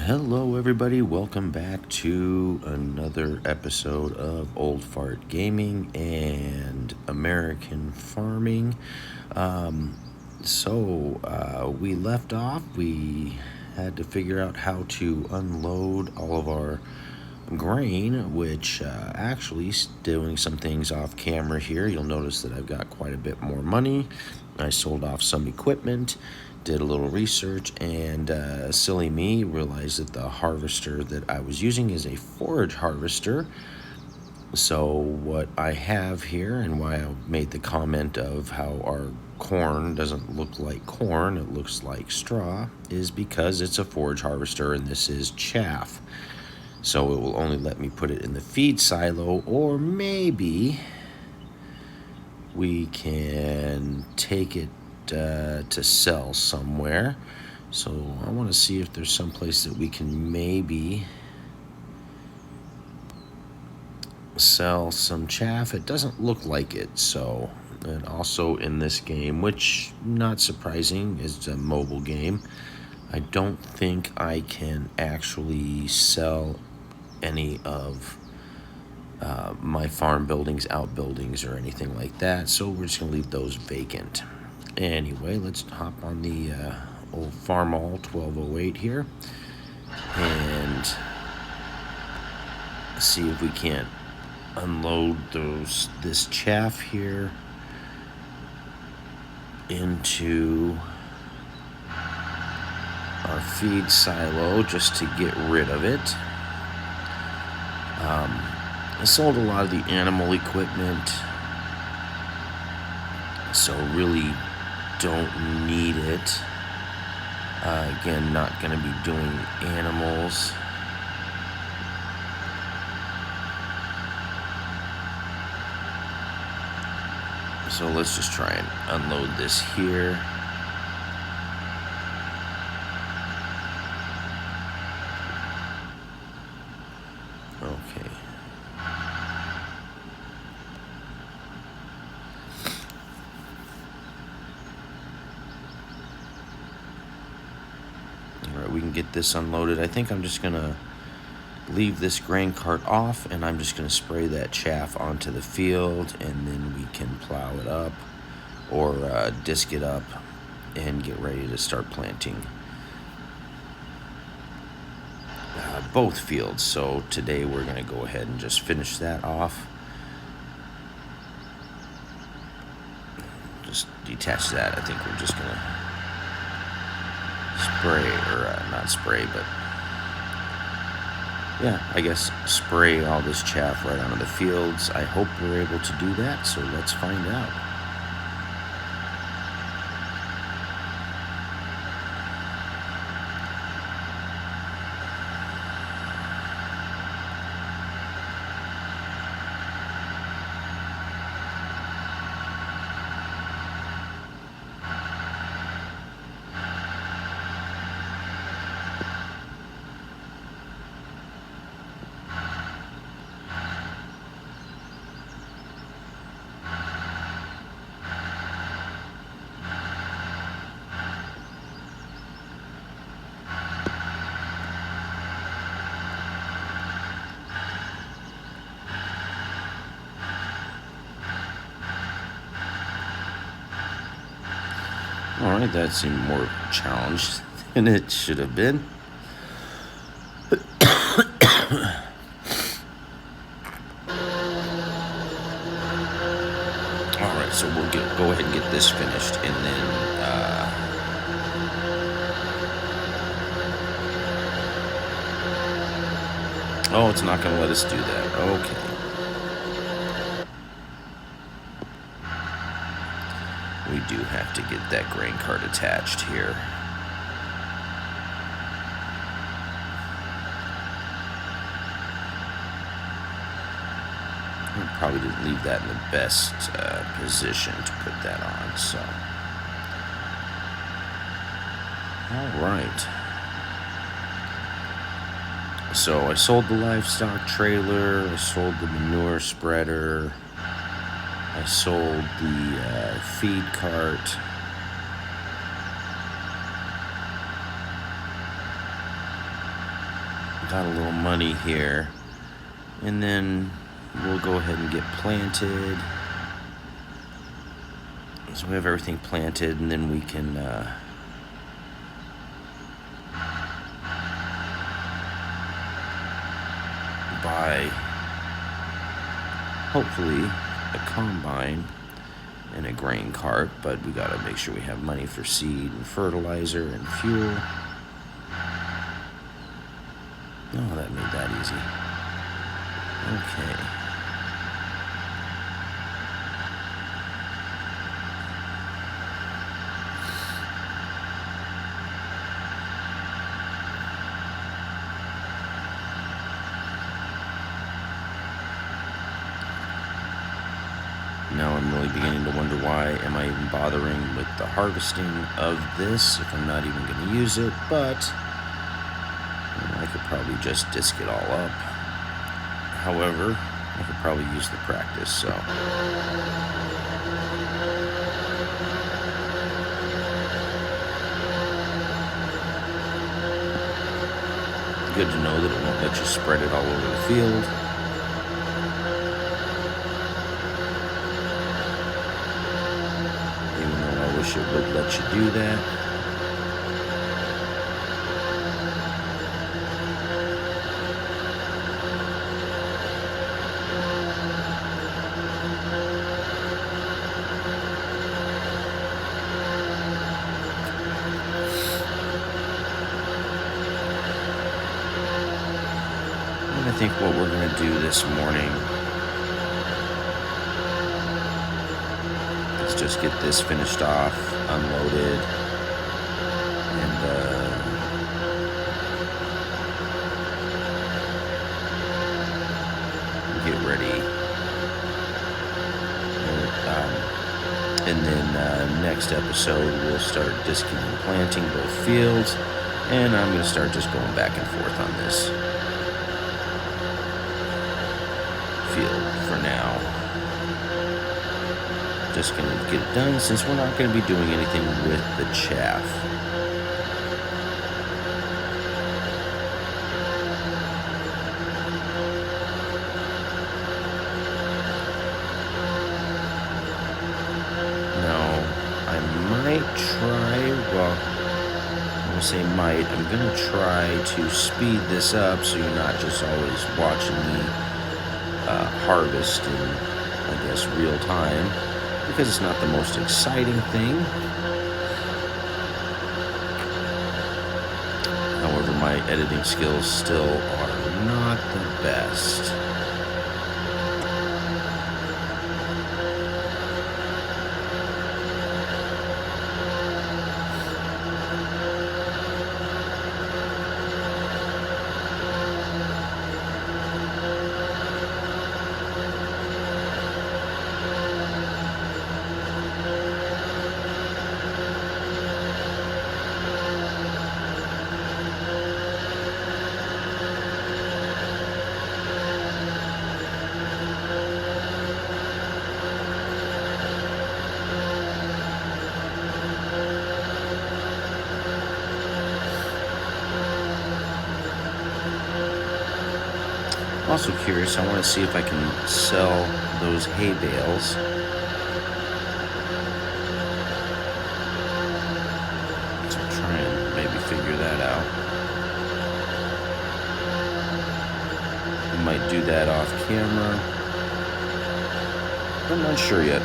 Hello, everybody. Welcome back to another episode of Old Fart Gaming and American Farming. We left off. We had to figure out how to unload all of our grain, which actually is doing some things off camera here. You'll notice that I've got quite a bit more money. I sold off some equipment, did a little research, and silly me realized that the harvester that I was using is a forage harvester. So what I have here, and why I made the comment of how our corn doesn't look like corn, it looks like straw, is because it's a forage harvester and this is chaff. So it will only let me put it in the feed silo, or maybe we can take it to sell somewhere. So I want to see if there's some place that we can maybe sell some chaff. It doesn't look like it. So, and also in this game, which not surprising, is a mobile game, I don't think I can actually sell any of my farm buildings, outbuildings, or anything like that. So we're just gonna leave those vacant. Anyway, let's hop on the old Farmall 1208 here and see if we can't unload this chaff here into our feed silo just to get rid of it. I sold a lot of the animal equipment, so really don't need it. Again, not going to be doing animals. So let's just try and unload this here. Okay. Alright, we can get this unloaded. I think I'm just going to leave this grain cart off, and I'm just going to spray that chaff onto the field, and then we can plow it up or disc it up and get ready to start planting both fields. So today we're going to go ahead and just finish that off. Just detach that. I think we're just going to spray, or not spray, but yeah, I guess spray all this chaff right onto the fields. I hope we're able to do that, so let's find out. Alright, that seemed more challenged than it should have been. Alright, so we'll go ahead and get this finished, and then oh, it's not going to let us do that. Okay. We do have to get that grain cart attached here. I probably didn't leave that in the best position to put that on, so. All right. So I sold the livestock trailer, I sold the manure spreader, I sold the feed cart. got a little money here. And then we'll go ahead and get planted. So we have everything planted, and then we can buy, hopefully, a combine and a grain cart, but we gotta make sure we have money for seed and fertilizer and fuel. Oh, that made that easy. Okay. Now I'm really beginning to wonder, why am I even bothering with the harvesting of this if I'm not even going to use it, but I could probably just disc it all up. However, I could probably use the practice, so. Good to know that it won't let you spread it all over the field. Even though I wish it would let you do that. I think what we're going to do this morning is just get this finished off, unloaded, and get ready. And then next episode we'll start disking and planting both fields, and I'm going to start just going back and forth on this field for now. Just going to get it done since we're not going to be doing anything with the chaff. Now, I might try, well, when I say might, I'm going to try to speed this up so you're not just always watching me harvest in, I guess, real time, because it's not the most exciting thing. However, my editing skills still are not the best. Also curious, I want to see if I can sell those hay bales. So try and maybe figure that out. I might do that off camera. I'm not sure yet.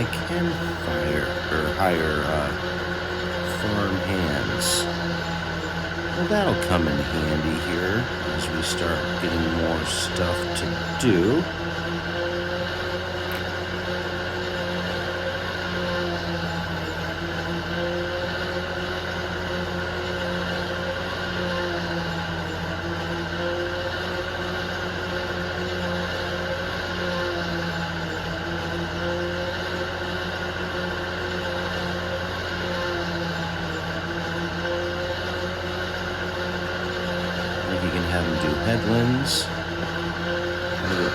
I can hire farm hands. Well, that'll come in handy here as we start getting more stuff to do. Like you can have them do headlands,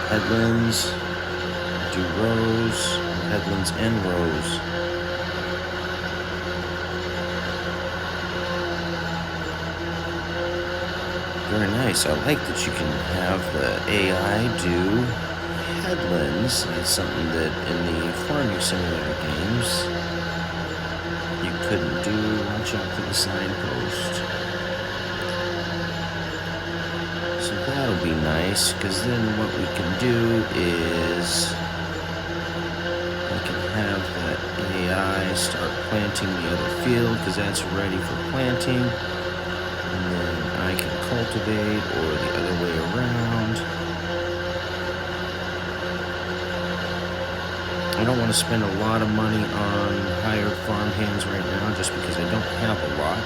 headlands, do rows, headlands and rows. Very nice. I like that you can have the AI do headlands. That's something that in the farming simulator games you couldn't do. Watch out for the signpost. So that'll be nice, because then what we can do is I can have that AI start planting the other field, because that's ready for planting. And then I can cultivate, or the other way around. I don't want to spend a lot of money on hired farm hands right now, just because I don't have a lot.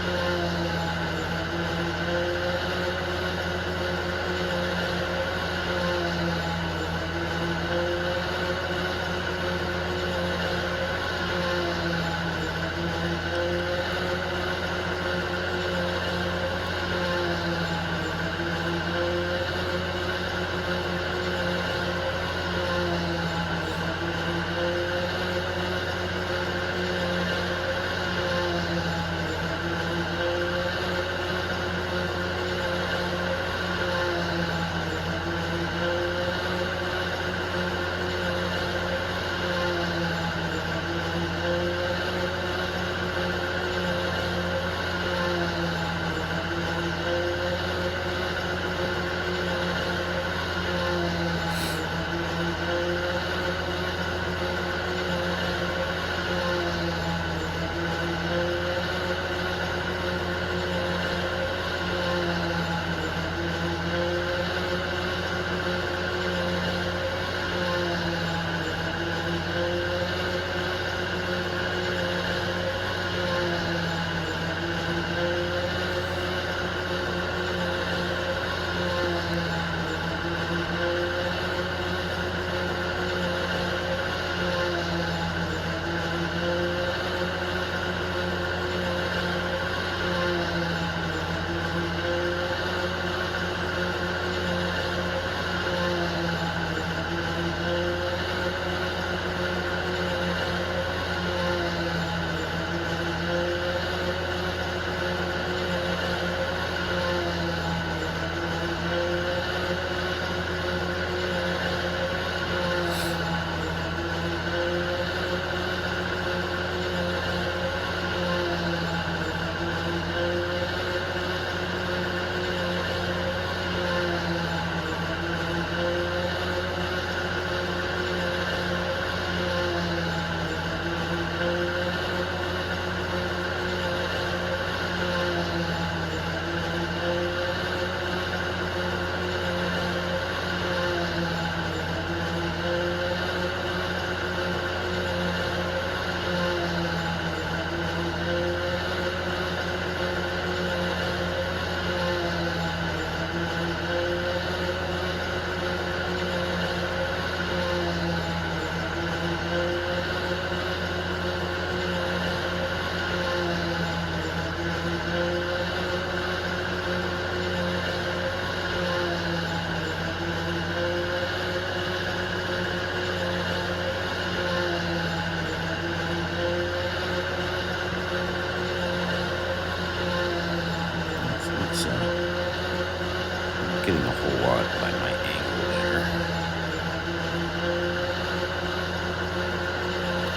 Getting a whole lot by my angle there.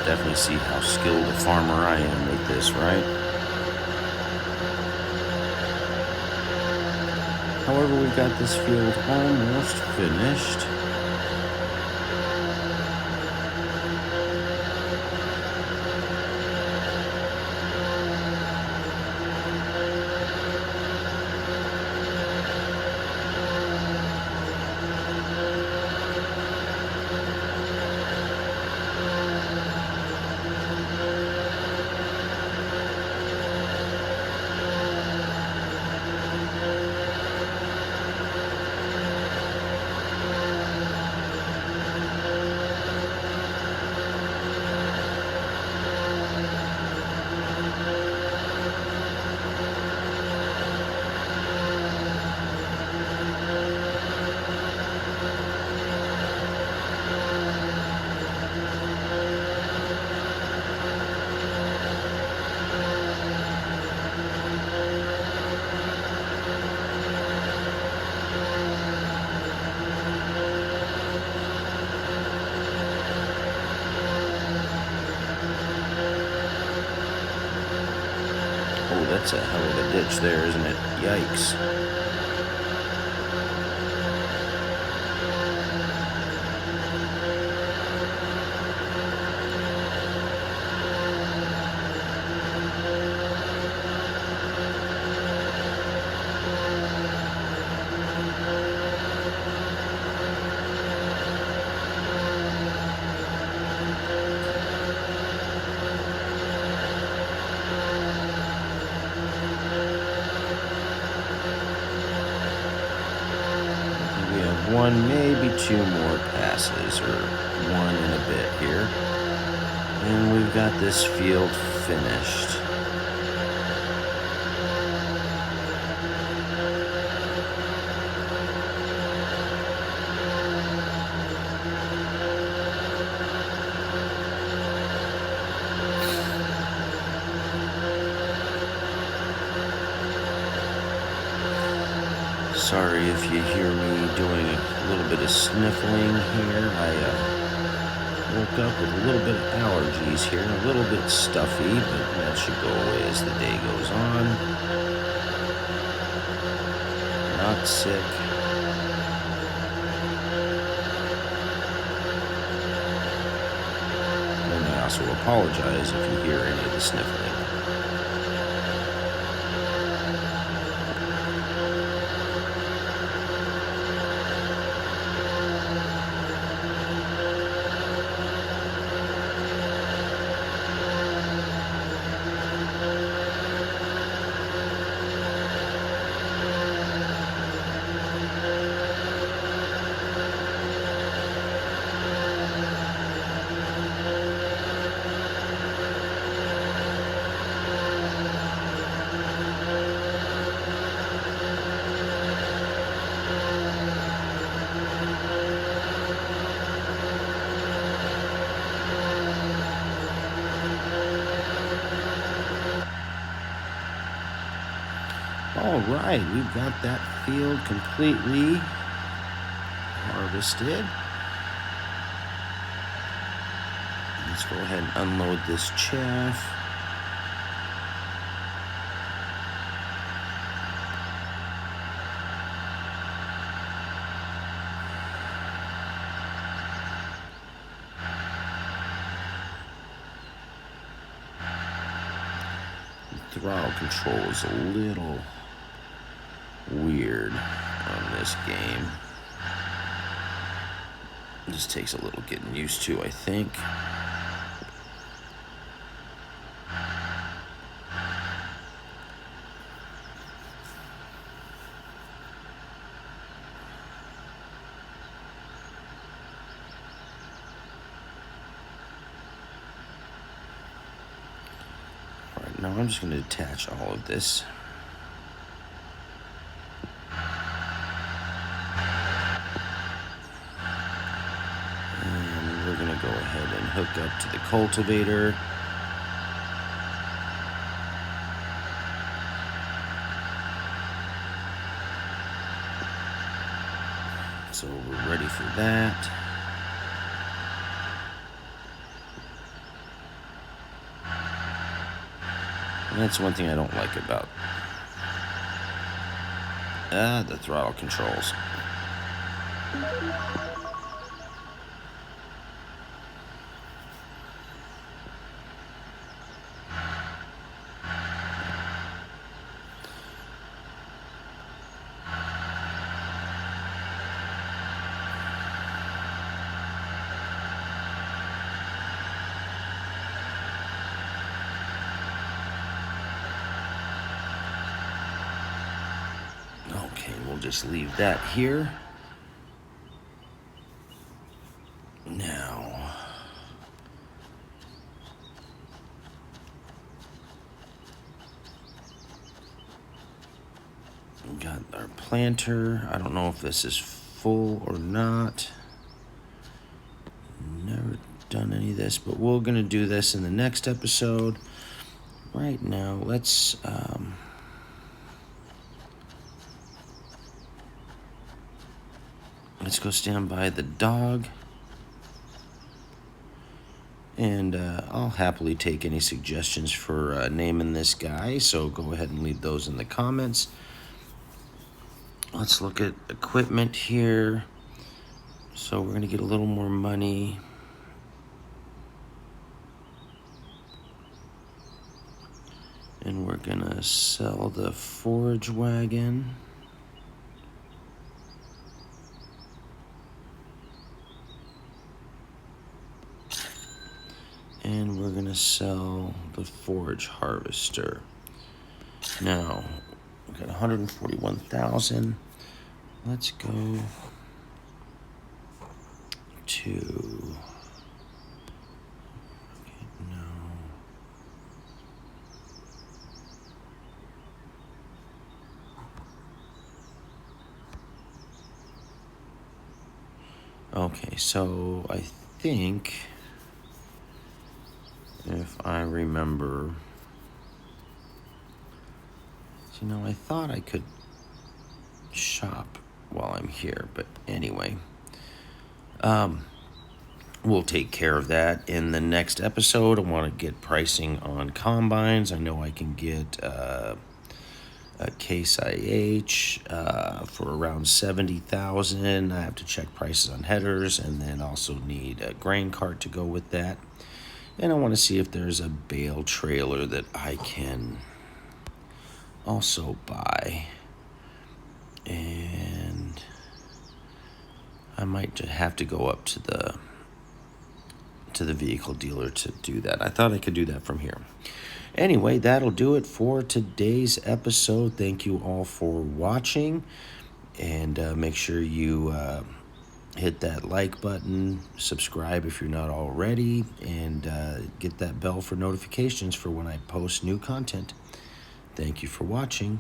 Definitely see how skilled a farmer I am with this, right? However, we've got this field almost finished. Ooh, that's a hell of a ditch there, isn't it? Yikes. We have one, maybe two more passes, or one and a bit here. And we've got this field finished. Sorry if you hear me doing a little bit of sniffling here. I woke up with a little bit of allergies here, a little bit stuffy, but that should go away as the day goes on. Not sick. And I also apologize if you hear any of the sniffling. All right, we've got that field completely harvested. Let's go ahead and unload this chaff. The throttle control is a little weird on this game. It just takes a little getting used to, I think. All right, now I'm just going to attach all of this. Go ahead and hook up to the cultivator. So we're ready for that. And that's one thing I don't like about the throttle controls. Okay, we'll just leave that here. Now, we got our planter. I don't know if this is full or not. Never done any of this, but we're gonna do this in the next episode. Right now, let's go stand by the dog. And I'll happily take any suggestions for naming this guy, so go ahead and leave those in the comments. Let's look at equipment here. So we're going to get a little more money. And we're going to sell the forage wagon. And we're going to sell the forage harvester. Now, we got 141,000. Let's go to... Okay, no. Okay, so I think, if I remember, I thought I could shop while I'm here, but anyway, we'll take care of that in the next episode. I want to get pricing on combines. I know I can get a Case IH for around 70,000. I have to check prices on headers, and then also need a grain cart to go with that. And I want to see if there's a bale trailer that I can also buy. And I might have to go up to the vehicle dealer to do that. I thought I could do that from here. Anyway, that'll do it for today's episode. Thank you all for watching, and make sure you hit that like button, subscribe if you're not already, and get that bell for notifications for when I post new content. Thank you for watching.